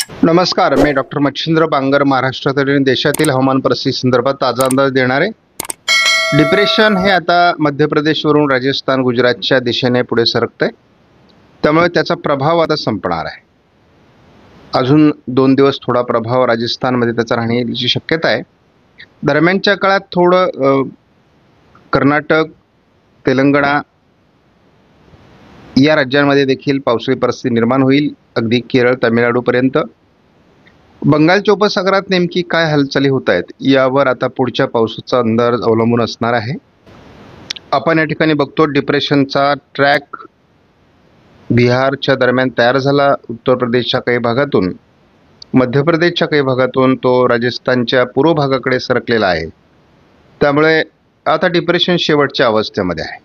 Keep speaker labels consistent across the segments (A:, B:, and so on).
A: नमस्कार, मी डॉक्टर मच्छिंद्र बांगर महाराष्ट्रातील आणि देशातील हवामान परिस्थिती संदर्भात ताजा अंदाज देणार आहे। डिप्रेशन हे आता मध्य प्रदेशवरून राजस्थान गुजरातच्या दिशेने पुढे सरकते, त्यामुळे त्याचा प्रभाव आता संपणार आहे। अजून 2 दिवस थोडा प्रभाव राजस्थानमध्ये त्याचा राहण्याची शक्यता आहे। दरम्यानच्या काळात थोडं कर्नाटक, तेलंगणा या राज्यांमध्ये देखील पावसाळी परिस्थिती निर्माण होईल, अगदी केरळ, तामिळनाडूपर्यंत। बंगालच्या उपसागरात नेमकी काय हालचाली होत आहेत यावर आता पुढच्या पावसाचा अंदाज अवलंबून असणार आहे। आपण या ठिकाणी बघतो डिप्रेशनचा ट्रॅक बिहारच्या दरम्यान तयार झाला, उत्तर प्रदेशच्या काही भागातून, मध्य प्रदेशच्या काही भागातून तो राजस्थानच्या पूर्व भागाकडे सरकलेला आहे। त्यामुळे आता डिप्रेशन शेवटच्या अवस्थेमध्ये आहे।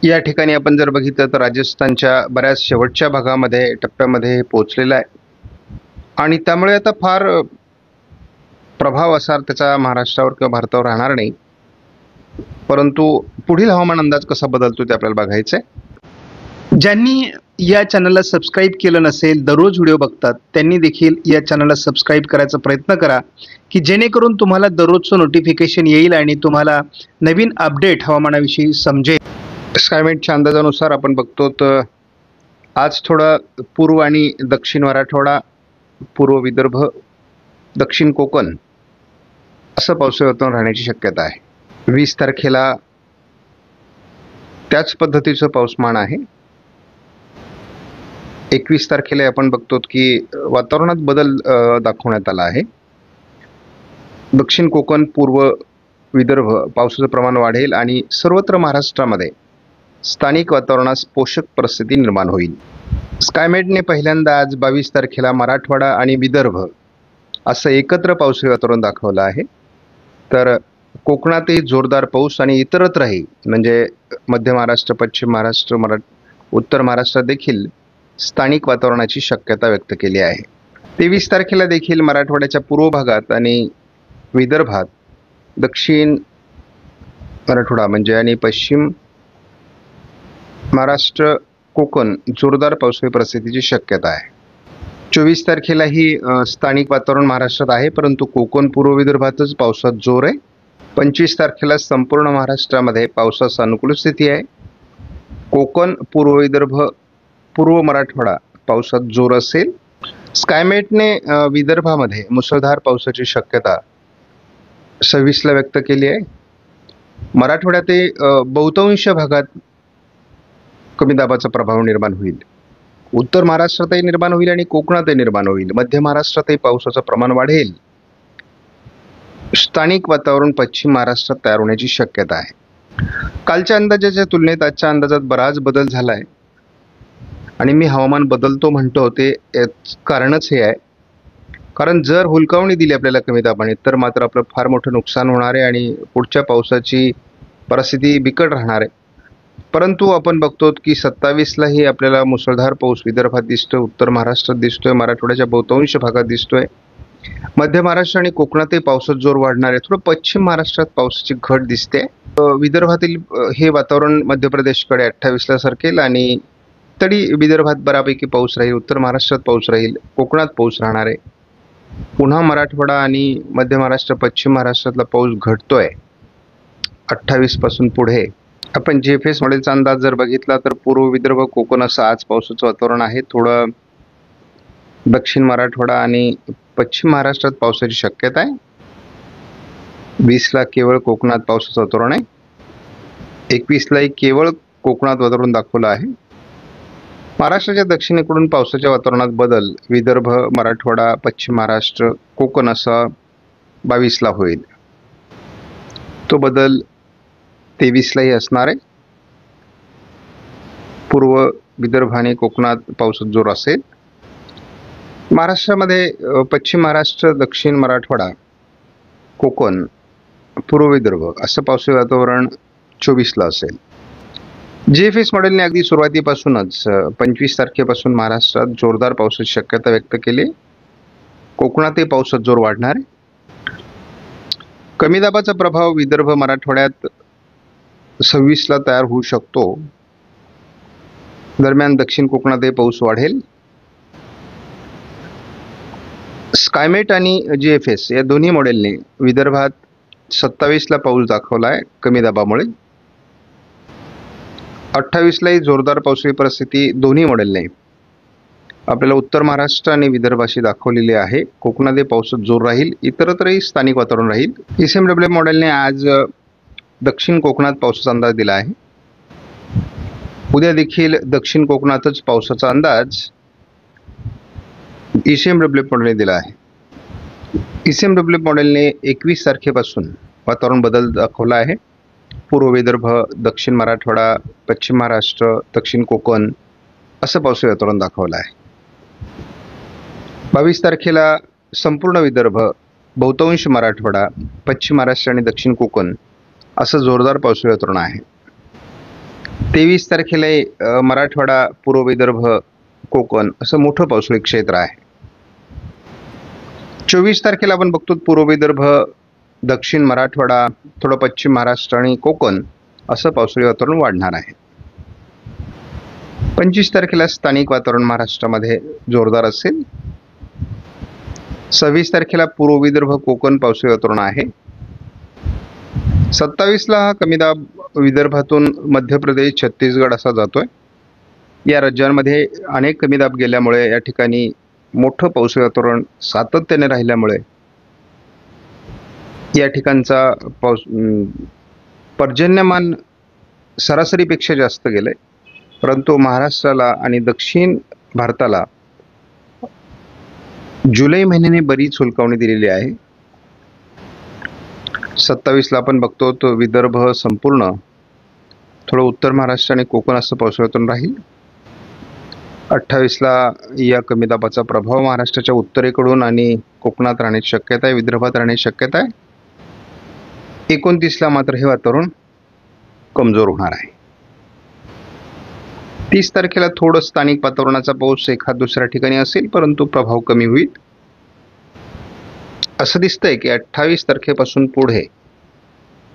A: या ठिकाणी आपण जर बघितलं तर राजस्थानच्या बऱ्याच शेवटच्या भागामध्ये टप्प्यामध्ये पोहोचलेला आहे आणि त्यामुळे आता फार प्रभाव असा त्याचा महाराष्ट्रावर किंवा भारतावर राहणार नाही। परंतु पुढील हवामान अंदाज कसा बदलतो ते आपल्याला बघायचं आहे।
B: ज्यांनी या चॅनलला सबस्क्राईब केलं नसेल, दररोज व्हिडिओ बघतात, त्यांनी देखील या चॅनलला सबस्क्राईब करायचा प्रयत्न करा की जेणेकरून तुम्हाला दररोजचं नोटिफिकेशन येईल आणि तुम्हाला नवीन अपडेट हवामानाविषयी समजेल।
A: स्कायमेटच्या अंदाजानुसार आपण बघतो तर आज थोडा पूर्व आणि दक्षिण मराठवाडा, पूर्व विदर्भ, दक्षिण कोकण असं पावसाळी वातावरण राहण्याची शक्यता आहे। 20 तारखेला त्याच पद्धतीचं पाऊसमान आहे। 21 तारखेला आपण बघतो की वातावरणात बदल दाखवण्यात आला आहे। दक्षिण कोकण, पूर्व विदर्भ पावसाचं प्रमाण वाढेल आणि सर्वत्र महाराष्ट्रामध्ये स्थानिक वातावरणास पोषक परिस्थिती निर्माण होईल। स्कायमेटने पहिल्यांदा आज 22 तारखेला मराठवाडा आणि विदर्भ असं एकत्र पावसाळी वातावरण दाखवलं आहे। तर कोकणातही जोरदार पाऊस आणि इतरत्रही म्हणजे मध्य महाराष्ट्र, पश्चिम महाराष्ट्र, उत्तर महाराष्ट्रात देखील स्थानिक वातावरणाची शक्यता व्यक्त केली आहे। 23 तारखेला देखील मराठवाड्याच्या पूर्व भागात आणि विदर्भात, दक्षिण मराठवाडा म्हणजे आणि पश्चिम महाराष्ट्र, कोकण जोरदार पावसाळी परिस्थितीची शक्यता आहे। 24 तारखेलाही स्थानिक वातावरण महाराष्ट्रात आहे, परंतु कोकण, पूर्व विदर्भातच पावसात जोर आहे। 25 तारखेला संपूर्ण महाराष्ट्रामध्ये पावसास अनुकूल स्थिती आहे। कोकण, पूर्व विदर्भ, पूर्व मराठवाडा पावसात जोर असेल। स्कायमेटने विदर्भामध्ये मुसळधार पावसाची शक्यता 26ला व्यक्त केली आहे। मराठवाड्यातही बहुतांश भागात कमी दाबाचा प्रभाव निर्माण होईल। उत्तर महाराष्ट्रातही निर्माण होईल आणि कोकणातही निर्माण होईल। मध्य महाराष्ट्रातही पावसाचं प्रमाण वाढेल। स्थानिक वातावरण पश्चिम महाराष्ट्रात तयार होण्याची शक्यता आहे। कालच्या अंदाजाच्या तुलनेत आजच्या अंदाजात बराच बदल झाला आहे आणि मी हवामान बदलतो म्हणतो ते कारणच हे आहे, कारण जर हुलकावणी दिली आपल्याला कमी दाबाने तर मात्र आपलं फार मोठं नुकसान होणार आहे आणि पुढच्या पावसाची परिस्थिती बिकट राहणार आहे। परंतु आपण बघतो की 27लाही आपल्याला मुसळधार पाऊस विदर्भात दिसतोय, उत्तर महाराष्ट्रात दिसतोय, मराठवाड्याच्या बहुतांश भागात दिसतोय, मध्य महाराष्ट्र आणि कोकणातही पावसात जोर वाढणार आहे। थोडं पश्चिम महाराष्ट्रात पावसाची घट दिसते। विदर्भातील हे वातावरण मध्य प्रदेशकडे 28ला सरकेल आणि तरी विदर्भात बऱ्यापैकी पाऊस राहील, उत्तर महाराष्ट्रात पाऊस राहील, कोकणात पाऊस राहणार आहे। पुन्हा मराठवाडा आणि मध्य महाराष्ट्र, पश्चिम महाराष्ट्रातला पाऊस घटतोय 28 पासून पुढे। आपण GFS मॉडेलचा अंदाज जर बघितला तर पूर्व विदर्भ, कोकण असं आज पावसाचं वातावरण आहे। थोडं दक्षिण मराठवाडा आणि पश्चिम महाराष्ट्रात पावसाची शक्यता आहे। 20ला केवळ कोकणात पावसाचं वातावरण आहे। 21लाही केवळ कोकणात वातावरण दाखवलं आहे। महाराष्ट्राच्या दक्षिणेकडून पावसाच्या वातावरणात बदल विदर्भ, मराठवाडा, पश्चिम महाराष्ट्र, कोकण असा 22ला होईल। तो बदल 23लाही असणार आहे। पूर्व विदर्भ आणि कोकणात पावसात जोर असेल। महाराष्ट्रामध्ये पश्चिम महाराष्ट्र, दक्षिण मराठवाडा, कोकण, पूर्व विदर्भ असं पावसाळी वातावरण 24ला असेल। GFS मॉडेलने अगदी सुरुवातीपासूनच 25 तारखेपासून महाराष्ट्रात जोरदार पावसाची शक्यता व्यक्त केली। कोकणातही पावसात जोर वाढणार आहे। कमी दाबाचा प्रभाव विदर्भ, मराठवाड्यात 26ला तयार होऊ शकतो। दरम्यान दक्षिण कोकणातही पाऊस वाढेल। स्कायमेट आणि GFS या दोन्ही मॉडेलने विदर्भात 27ला पाऊस दाखवला आहे कमी दाबामुळे. 28लाही जोरदार पावसाची परिस्थिती दोन्ही मॉडेलने आपल्याला उत्तर महाराष्ट्र आणि विदर्भाशी दाखवलेली आहे. कोकणात पावसात जोर राहील, इतरत्रही स्थानिक वातावरण राहील. ECMWF मॉडेलने आज दक्षिण कोकणात पावसाचा अंदाज दिला आहे. उद्या देखील दक्षिण कोकणातच पावसाचा अंदाज ECMWF मॉडेलने दिला आहे. ECMWF मॉडेलने 21 तारखेपासून वातावरण बदल दाखवला आहे. पूर्व विदर्भ, दक्षिण मराठवाडा, पश्चिम महाराष्ट्र, दक्षिण कोकण असं पावसाचं वातावरण दाखवलं आहे. 22 तारखेला संपूर्ण विदर्भ, बहुतांश मराठवाडा, पश्चिम महाराष्ट्र आणि दक्षिण कोकण असं जोरदार पावसाचं वातावरण आहे. 23 तारखेला मराठवाडा, पूर्व विदर्भ, कोकण असं मोठं पावसाळी क्षेत्र आहे. 24 तारखेला आपण बघतो पूर्व विदर्भ, दक्षिण मराठवाडा, थोडं पश्चिम महाराष्ट्र आणि कोकण असं पावसाळी वातावरण वाढणार आहे. 25 तारखेला स्थानिक वातावरण महाराष्ट्रामध्ये जोरदार असेल. 26 तारखेला पूर्व विदर्भ, कोकण पावसाळी वातावरण आहे. 27ला हा कमी दाब विदर्भातून मध्य प्रदेश, छत्तीसगड असा जातोय. या राज्यांमध्ये अनेक कमी दाब गेल्यामुळे या ठिकाणी मोठं पावसाळी वातावरण सातत्याने राहिल्यामुळे या ठिकाणचा पाऊस पर्जन्यमान सरासरीपेक्षा जास्त गेलंय. परंतु महाराष्ट्राला आणि दक्षिण भारताला जुलै महिन्याने बरीच हुलकावणी दिलेली आहे. 27ला आपण बघतो तो विदर्भ संपूर्ण, थोडं उत्तर महाराष्ट्र आणि कोकण असं पावसाळी वातावरण राहील. 28ला या कमी दाबाचा प्रभाव महाराष्ट्राच्या उत्तरेकडून आणि कोकणात राहण्याची शक्यता आहे, विदर्भात राहण्याची शक्यता आहे. 29ला मात्र हे वातावरण कमजोर होणार आहे. 30 तारखेला थोडं स्थानिक वातावरणाचा पाऊस एखाद दुसऱ्या ठिकाणी असेल, परंतु प्रभाव कमी होईल. असं दिसतंय की 28 तारखेपासून पुढे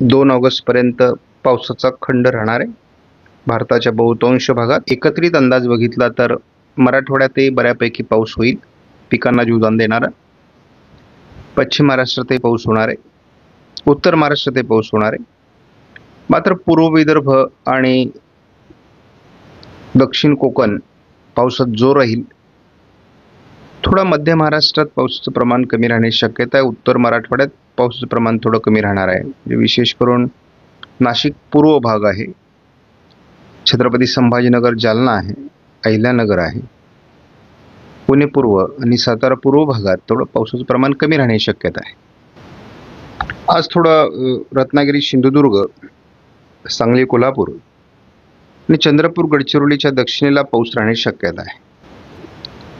A: 2 ऑगस्ट पर्यंत पावसाचा खंड राहणार आहे भारताच्या बहुतांश भागात. एकत्रित अंदाज बघितला तर मराठवाड्यातही बऱ्यापैकी पाऊस होईल, पिकांना जीवदान देणारा. पश्चिम महाराष्ट्रातही पाऊस होणार आहे, उत्तर महाराष्ट्रातही पाऊस होणार आहे. मात्र पूर्व विदर्भ आणि दक्षिण कोकण पावसात जोर राहील. थोडा मध्य महाराष्ट्रात पावसाचं प्रमाण कमी राहण्याची शक्यता आहे. उत्तर मराठवाड्यात पावसाचं प्रमाण थोडं कमी राहणार आहे. म्हणजे विशेष करून नाशिक पूर्व भाग आहे, छत्रपती संभाजीनगर, जालना आहे, अहिल्यानगर आहे, पुणे पूर्व आणि सातारा पूर्व भागात थोडं पावसाचं प्रमाण कमी राहण्याची शक्यता आहे. आज थोडं रत्नागिरी, सिंधुदुर्ग, सांगली, कोल्हापूर आणि चंद्रपूर, गडचिरोलीच्या दक्षिणेला पाऊस राहण्याची शक्यता आहे.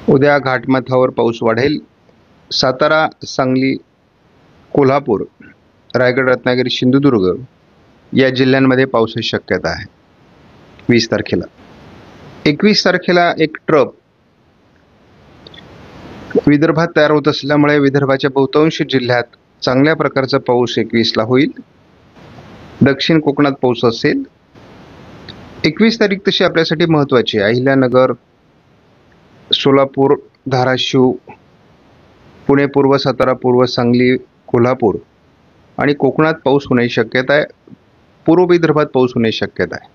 A: उद्या घाटमाथ्यावर पाऊस वाढेल. सातारा, सांगली, कोल्हापूर, रायगड, रत्नागिरी, सिंधुदुर्ग या जिल्ह्यांमध्ये पावसाची शक्यता आहे 20 तारखेला. 21 तारखेला एक ट्रप विदर्भात तयार होत असल्यामुळे विदर्भाच्या बहुतांश जिल्ह्यात चांगल्या प्रकारचा पाऊस 21ला होईल. दक्षिण कोकणात पाऊस असेल. 21 तारीख तशी आपल्यासाठी महत्त्वाची आहे. अहिल्यानगर, सोलापूर, धाराशिव, पुणे पूर्व, सातारा पूर्व, सांगली, कोल्हापूर आणि कोकणात पाऊस होण्याची शक्यता आहे. पूर्व विदर्भात पाऊस होण्याची शक्यता आहे.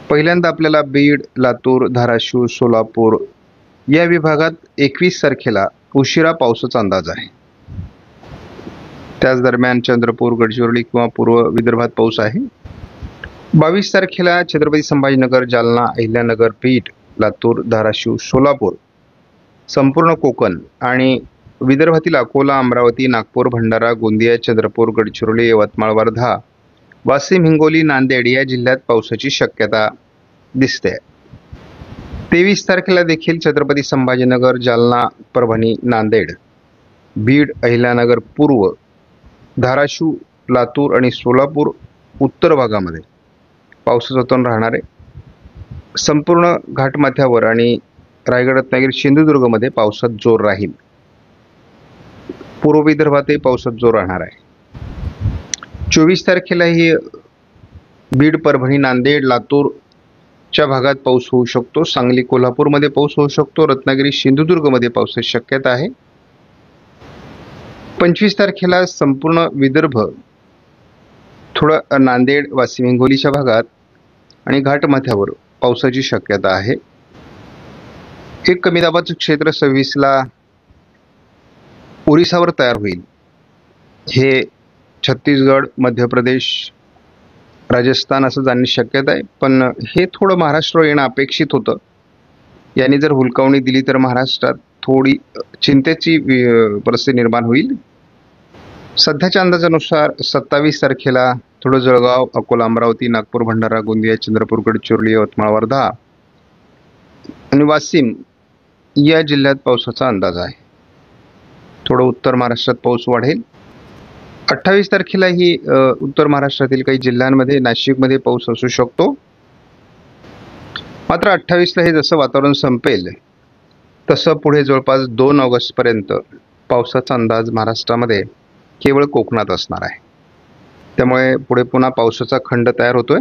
A: पहिल्यांदा आपल्याला बीड, लातूर, धाराशिव, सोलापूर या विभागात 21 तारखेला उशिरा पावसाचा अंदाज आहे. त्याच दरम्यान चंद्रपूर, गडचिरोली किंवा पूर्व विदर्भात पाऊस आहे. 22 तारखेला छत्रपती संभाजीनगर, जालना, अहिल्यानगर, बीड, लातूर, धाराशिव, सोलापूर, संपूर्ण कोकण आणि विदर्भातील अकोला, अमरावती, नागपूर, भंडारा, गोंदिया, चंद्रपूर, गडचिरोली, यवतमाळ, वर्धा, वाशिम, हिंगोली, नांदेड या जिल्ह्यात पावसाची शक्यता दिसते. 23 तारखेला देखील छत्रपती संभाजीनगर, जालना, परभणी, नांदेड, बीड, अहिल्यानगर पूर्व, धाराशिव, लातूर आणि सोलापूर उत्तर भागामध्ये पावसाचं वातावरण राहणार आहे. संपूर्ण घाटमाथ्यावर आणि रायगड, रत्नागिरी, सिंधुदुर्गमध्ये पावसात जोर राहील. पूर्व विदर्भातही पावसात जोर राहणार आहे. 24 तारखेलाही बीड, परभणी, नांदेड, लातूरच्या भागात पाऊस होऊ शकतो. सांगली, कोल्हापूरमध्ये पाऊस होऊ शकतो. रत्नागिरी, सिंधुदुर्गमध्ये पावसाची शक्यता आहे. 25 तारखेला संपूर्ण विदर्भ, थोडं नांदेड, वाशिम, हिंगोलीच्या भागात आणि घाटमाथ्यावर पावसाची शक्यता आहे. एक कमी दाबाचं क्षेत्र 26ला ओरिसावर तयार होईल. हे छत्तीसगड, मध्य प्रदेश, राजस्थान असं जाण्याची शक्यता आहे. पण हे थोडं महाराष्ट्र येणं अपेक्षित होतं. यांनी जर हुलकावणी दिली तर महाराष्ट्रात थोडी चिंतेची परिस्थिती निर्माण होईल. सध्याच्या अंदाजानुसार 27 तारखेला थोडं जळगाव, अकोला, अमरावती, नागपूर, भंडारा, गोंदिया, चंद्रपूर, गडचिरोली, यवतमाळ, वर्धा आणि वाशिम या जिल्ह्यात पावसाचा अंदाज आहे. थोडं उत्तर महाराष्ट्रात पाऊस वाढेल. 28 तारखेलाही उत्तर महाराष्ट्रातील काही जिल्ह्यांमध्ये, नाशिकमध्ये पाऊस असू शकतो. मात्र 28ला हे जसं वातावरण संपेल तसं पुढे जवळपास 2 ऑगस्टपर्यंत पावसाचा अंदाज महाराष्ट्रामध्ये केवळ कोकणात असणार आहे. त्यामुळे पुढे पुन्हा पावसाचा खंड तयार होतोय.